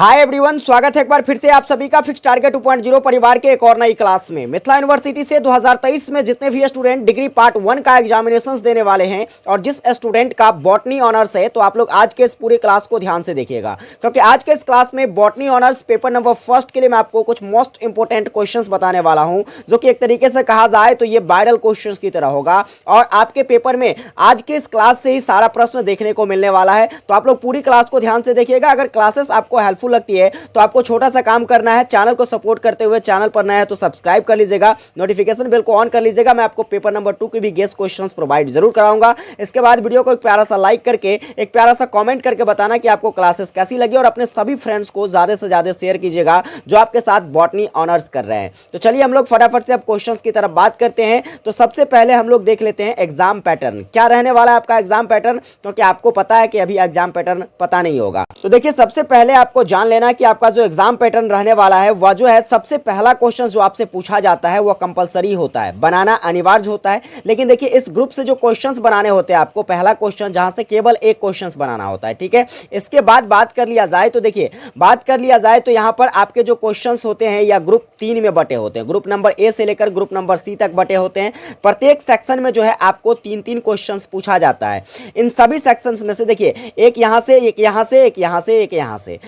Hi everyone, स्वागत है एक बार फिर से आप सभी का फिक्स टारगेट 2.0 परिवार के एक और नई क्लास में। मिथिला यूनिवर्सिटी से 2023 में जितने भी स्टूडेंट डिग्री पार्ट 1 का एग्जामिनेशंस देने वाले हैं और जिस स्टूडेंट का बॉटनी ऑनर्स है, तो आप लोग आज के इस पूरे क्लास को ध्यान से देखिएगा, क्योंकि आज के इस क्लास में botany honours paper number first के लिए मैं आपको कुछ मोस्ट इंपोर्टेंट क्वेश्चंस बताने वाला हूं, जो कि एक तरीके से कहा जाए तो ये वायरल क्वेश्चंस की तरह होगा और आपके पेपर में आज के इस क्लास से ही सारा प्रश्न देखने को मिलने वाला है। तो आप लोग पूरी क्लास को ध्यान से देखिएगा। अगर क्लासेस आपको हेल्पफुल लगती है तो आपको छोटा सा काम करना है, चैनल को सपोर्ट करते हुए चैनल पर नया है तो सब्सक्राइब कर लीजिएगा, नोटिफिकेशन बेल को ऑन कर लीजिएगा। मैं आपको पेपर नंबर 2 की भी गेस्ट क्वेश्चंस प्रोवाइड जरूर कराऊंगा। इसके बाद वीडियो को एक प्यारा सा लाइक करके एक प्यारा सा कमेंट करके बताना कि आपको क्लासेस कैसी लगी और अपने सभी फ्रेंड्स को ज्यादा से ज्यादा शेयर कीजिएगा जो आपके साथ बॉटनी ऑनर्स कर रहे हैं। तो चलिए हम लोग फटाफट से अब क्वेश्चंस की तरफ बात करते हैं। तो सबसे पहले हम लोग देख लेते हैं एग्जाम पैटर्न क्या रहने वाला है आपका एग्जाम पैटर्न, क्योंकि आपको पता है कि अभी एग्जाम पैटर्न पता नहीं होगा। तो देखिए, सबसे पहले आपको जान लेना कि आपका जो एग्जाम पैटर्न रहने वाला है वह जो है, सबसे पहला क्वेश्चन जो आपसे पूछा जाता है वह कंपलसरी होता है, बनाना अनिवार्य होता है। लेकिन देखिए, इस ग्रुप से जो क्वेश्चंस बनाने होते हैं आपको, पहला क्वेश्चन जहां से केवल एक क्वेश्चंस बनाना होता है, ठीक है। इसके बाद बात कर लिया जाए तो देखिए, बात कर लिया जाए तो यहां पर आपके जो क्वेश्चंस होते हैं या ग्रुप 3 में बटे होते हैं, ग्रुप नंबर ए से लेकर ग्रुप नंबर सी तक बटे होते हैं। प्रत्येक सेक्शन में जो है आपको 3-3 क्वेश्चंस पूछा जाता है। इन सभी सेक्शंस में से देखिए, एक यहां से, एक यहां से, एक यहां से, एक यहां से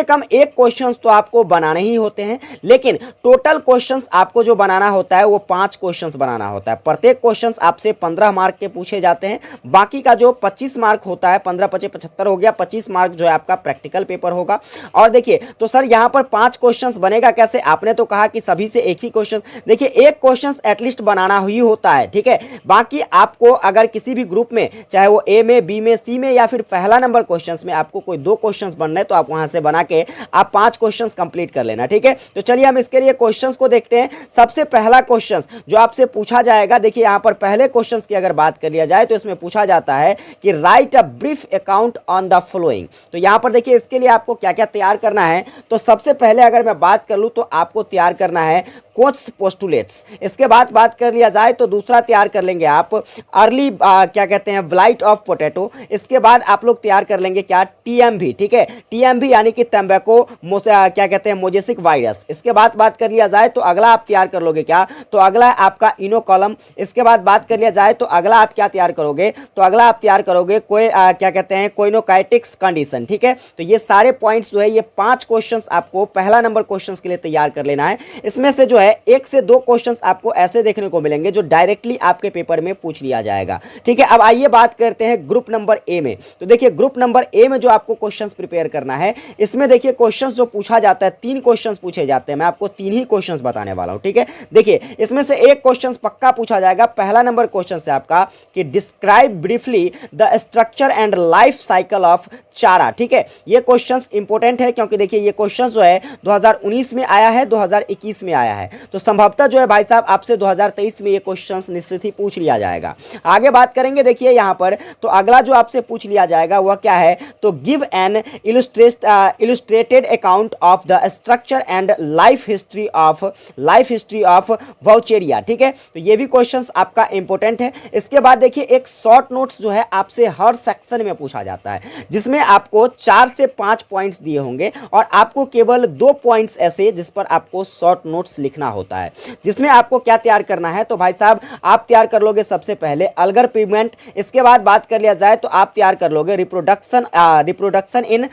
कम एक क्वेश्चंस तो आपको बनाने ही होते हैं। लेकिन टोटल क्वेश्चंस आपको जो बनाना होता है वो 5 क्वेश्चंस बनाना होता है। प्रत्येक क्वेश्चंस आपसे 15 मार्क के पूछे जाते हैं। बाकी का जो 25 मार्क होता है, 15 25 75 हो गया, 25 मार्क जो है आपका प्रैक्टिकल पेपर होगा। और देखिए, तो सर यहां पर 5 क्वेश्चंस बनेगा कैसे? आपने तो कहा कि सभी से एक ही क्वेश्चंस, देखिए एक क्वेश्चंस एटलीस्ट बनाना ही होता है, ठीक है। बाकी आपको अगर किसी भी ग्रुप में, चाहे वो ए में, बी में, सी में या फिर पहला नंबर क्वेश्चंस में आपको कोई 2 क्वेश्चंस बनना है तो आप वहां से बना के आप 5 क्वेश्चंस कंप्लीट कर लेना, ठीक है। तो चलिए हम इसके लिए क्वेश्चंस को देखते हैं। सबसे पहला क्वेश्चन जो आपसे पूछा जाएगा, देखिए यहां पर पहले क्वेश्चंस की अगर बात कर लिया जाए तो इसमें पूछा जाता है कि right a brief account on the following. तो यहां पर देखिए, इसके लिए आपको क्या क्या तैयार करना है। तो सबसे पहले अगर मैं बात कर लूं तो आपको तैयार करना है कोट्स पोस्टुलेट्स। इसके बाद बात कर लिया जाए तो दूसरा तैयार कर लेंगे आप अर्ली क्या कहते हैं ब्लाइट ऑफ पोटैटो। इसके बाद आप लोग तैयार कर लेंगे क्या, टीएमवी, ठीक है। टीएमवी यानी कि टैम्बैको क्या कहते हैं मोजेसिक वायरस। इसके बाद बात कर लिया जाए तो अगला आप तैयार कर लोगे क्या, तो अगला है आपका इनोकॉलम। इसके बाद बात कर लिया जाए तो अगला आप क्या तैयार करोगे, तो अगला आप तैयार करोगे कोई क्या कहते हैं कोइनोकाइटिक्स कंडीशन, ठीक है। तो ये सारे पॉइंट्स जो है, ये 5 क्वेश्चंस आपको पहला नंबर क्वेश्चंस के लिए तैयार कर लेना है। इसमें से जो है 1 से 2 क्वेश्चंस आपको ऐसे देखने को मिलेंगे जो डायरेक्टली आपके पेपर में पूछ लिया जाएगा, ठीक है। अब आइए बात करते हैं ग्रुप नंबर ए में। तो देखिए, ग्रुप नंबर ए में जो आपको क्वेश्चंस प्रिपेयर करना है, इसमें देखिए क्वेश्चंस जो पूछा जाता है, 3 क्वेश्चंस पूछे जाते हैं। मैं आपको 3 ही क्वेश्चंस बताने वाला हूं, ठीक है। देखिए, इसमें से एक क्वेश्चंस पक्का पूछा जाएगा। पहला नंबर क्वेश्चन है आपका कि describe briefly the structure and life cycle of चारा, ठीक है। ये क्वेश्चंस इंपॉर्टेंट है क्योंकि देखिए ये क्वेश्चंस जो है 2019 में आया है, 2021 में आया है। तो संभवतः जो है भाई साहब आपसे 2023 में ये क्वेश्चंस निश्चित ही पूछ लिया जाएगा। आगे बात करेंगे, देखिए यहां पर तो अगला जो आपसे पूछ लिया जाएगा वह क्या है, तो give an illustrated account of the structure and life history of Vaucheria, ठीक है। तो ये भी क्वेश्चंस आपका इंपॉर्टेंट है। इसके बाद देखिए, एक शॉर्ट नोट्स जो है आपसे हर सेक्शन में पूछा जाता है, जिसमें आपको 4 से 5 पॉइंट्स दिए होंगे और आपको केवल 2 पॉइंट्स ऐसे जिस पर आपको शॉर्ट नोट्स लिखना होता है, जिसमें आपको क्या तैयार करना है। तो भाई साहब आप तैयार कर लोगे सबसे पहले अल्गर पिगमेंट। इसके बाद बात कर लिया जाए तो आप तैयार कर लोगे रिप्रोडक्शन इन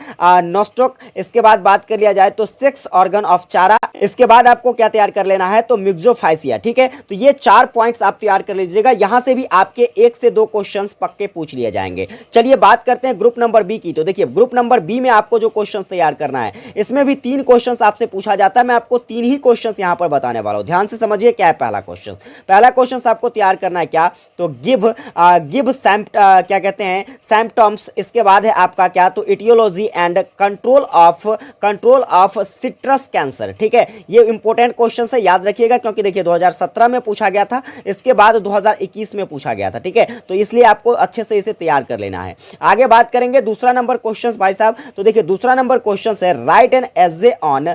नोस्टोक। इसके बाद बात कर लिया जाए तो सेक्स ऑर्गन ऑफ चारा। इसके बाद आपको क्या तैयार कर लेना है, तो मिक्सोफाइसिया, ठीक है। तो ये 4 पॉइंट्स आप तैयार कर लीजिएगा। यहां से भी आपके 1 से 2 क्वेश्चंस पक्के पूछ लिए जाएंगे। चलिए बात करते हैं ग्रुप नंबर बी की। तो देखिए, ग्रुप नंबर बी में आपको जो क्वेश्चंस तैयार करना है, इसमें भी 3 क्वेश्चंस आपसे पूछा जाता है। मैं आपको 3 ही क्वेश्चंस यहां पर बताने वाला हूं, ध्यान से समझिए क्या है पहला क्वेश्चन। पहला क्वेश्चन आपको तैयार करना है क्या, तो गिव क्या कहते हैं सिम्पटम्स। इसके बाद है आपका क्या, तो etiology and control of citrus cancer, ठीक है। ये इंपॉर्टेंट क्वेश्चन है, याद रखिएगा, क्योंकि देखिए 2017 में पूछा गया था, इसके बाद 2021 में पूछा गया था, ठीक है। तो इसलिए आपको अच्छे से इसे तैयार कर लेना है। आगे बात करेंगे दूसरा नंबर क्वेश्चन भाई साहब। तो देखिए, दूसरा नंबर क्वेश्चन है right an essay on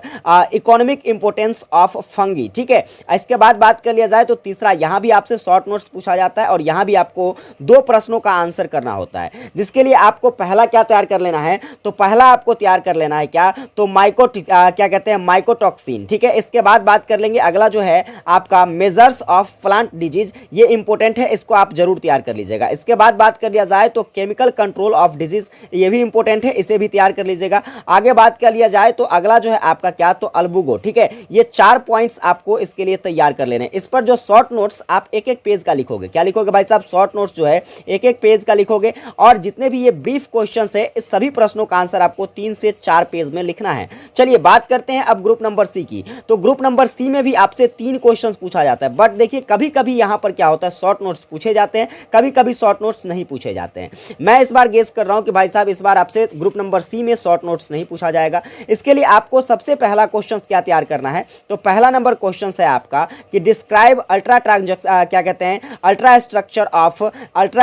economic importance of fungi, ठीक है। इसके बाद बात कर लिया जाए तो तीसरा, यहां भी आपसे शॉर्ट नोट्स पूछा जाता है और यहां भी आपको 2 प्रश्नों का आंसर करना होता है, जिसके लिए आपको पहला क्या तैयार कर लेना है, तो पहला आपको तैयार कर लेना लेना है क्या, तो क्या कहते हैं, माइकोटॉक्सिन। ठीक है, इसके बाद बात कर लेंगे अगला जो है आपका मेजर्स ऑफ प्लांट डिजीज, ये इंपॉर्टेंट है, इसको आप जरूर तैयार कर लीजिएगा। इसके बाद बात कर लिया जाए तो केमिकल कंट्रोल ऑफ डिजीज, ये भी इंपॉर्टेंट है, इसे भी तैयार कर लीजिएगा। आगे बात कर लिया जाए तो अगला जो है आपका क्या, तो अल्बुगो। ठीक है, ये 4 पॉइंट्स आपको इसके लिए तैयार कर लेने। इस पर जो शॉर्ट नोट्स आप एक एक पेज का लिखोगे, क्या लिखोगे भाई साहब, शॉर्ट नोट्स जो है एक एक पेज का लिखोगे, और जितने भी ये ब्रीफ क्वेश्चंस है इस सभी प्रश्नों का आंसर आपको 3 से 4 पेज में लिखना है। चलिए बात करते हैं अब ग्रुप नंबर सी की। तो ग्रुप नंबर सी में भी आपसे 3 क्वेश्चंस पूछा जाता है, बट देखिए कभी कभी यहां पर क्या होता है, शॉर्ट नोट्स पूछे जाते हैं, कभी कभी शॉर्ट नोट्स नहीं पूछे जाते हैं। मैं इस बार गेस कर रहा हूं कि भाई साहब इस बार आपसे ग्रुप नंबर सी में शॉर्ट नोट्स नहीं पूछा जाएगा। इसके लिए आपको सबसे पहला क्वेश्चन क्या तैयार करना है, तो पहला नंबर क्वेश्चन है आपका कि डिस्क्राइब क्या कहते हैं, ultra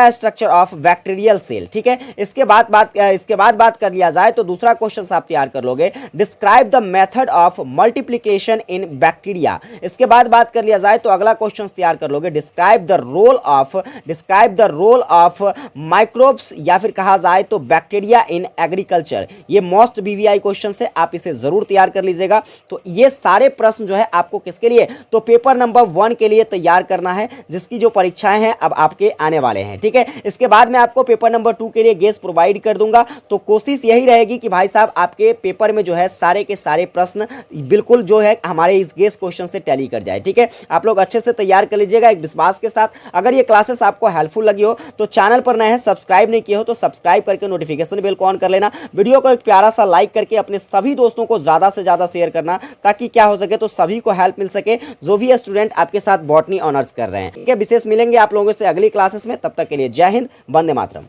structure of bacterial cell. ठीक है, इसके बाद बात कर लिया जाए तो दूसरा क्वेश्चन आप तैयार कर लोगे, describe the method of multiplication in bacteria. इसके बाद बात कर लिया जाए तो अगला क्वेश्चन तैयार कर लोगे, describe the role of microbes, या फिर कहा जाए तो बैक्टीरिया इन एग्रीकल्चर। ये मोस्ट बीवीआई क्वेश्चन है, आप इसे जरूर तैयार कर लीजिएगा। तो ये सारे प्रश्न जो है आपको किसके लिए, तो पेपर नंबर 1 के लिए तैयार करना है, जिसकी जो परीक्षाएं हैं अब आपके आने वाले हैं। ठीक है, इसके बाद मैं आपको पेपर नंबर 2 के लिए गेस प्रोवाइड कर दूंगा। तो कोशिश यही रहेगी कि भाई साहब आपके पेपर में जो है सारे के सारे प्रश्न बिल्कुल जो है हमारे इस गेस क्वेश्चन से टैली कर जाए। ठीक है, आप लोग अच्छे से तैयार कर लीजिएगा एक विश्वास के साथ। अगर ये क्लासेस आपको हेल्पफुल लगी हो तो चैनल पर नए हैं, सब्सक्राइब नहीं किए हो तो सब्सक्राइब करके नोटिफिकेशन बेल को ऑन कर लेना। वीडियो को एक प्यारा सा लाइक करके अपने सभी दोस्तों को ज्यादा से ज्यादा शेयर करना, ताकि क्या हो सके तो सभी को हेल्प मिल सके जो भी स्टूडेंट आपके साथ बॉटनी ऑनर्स कर रहे हैं। ठीक है, विशेष मिलेंगे आप लोगों से अगली क्लासेस में, तब तक के लिए जय हिंद, वंदे मातरम।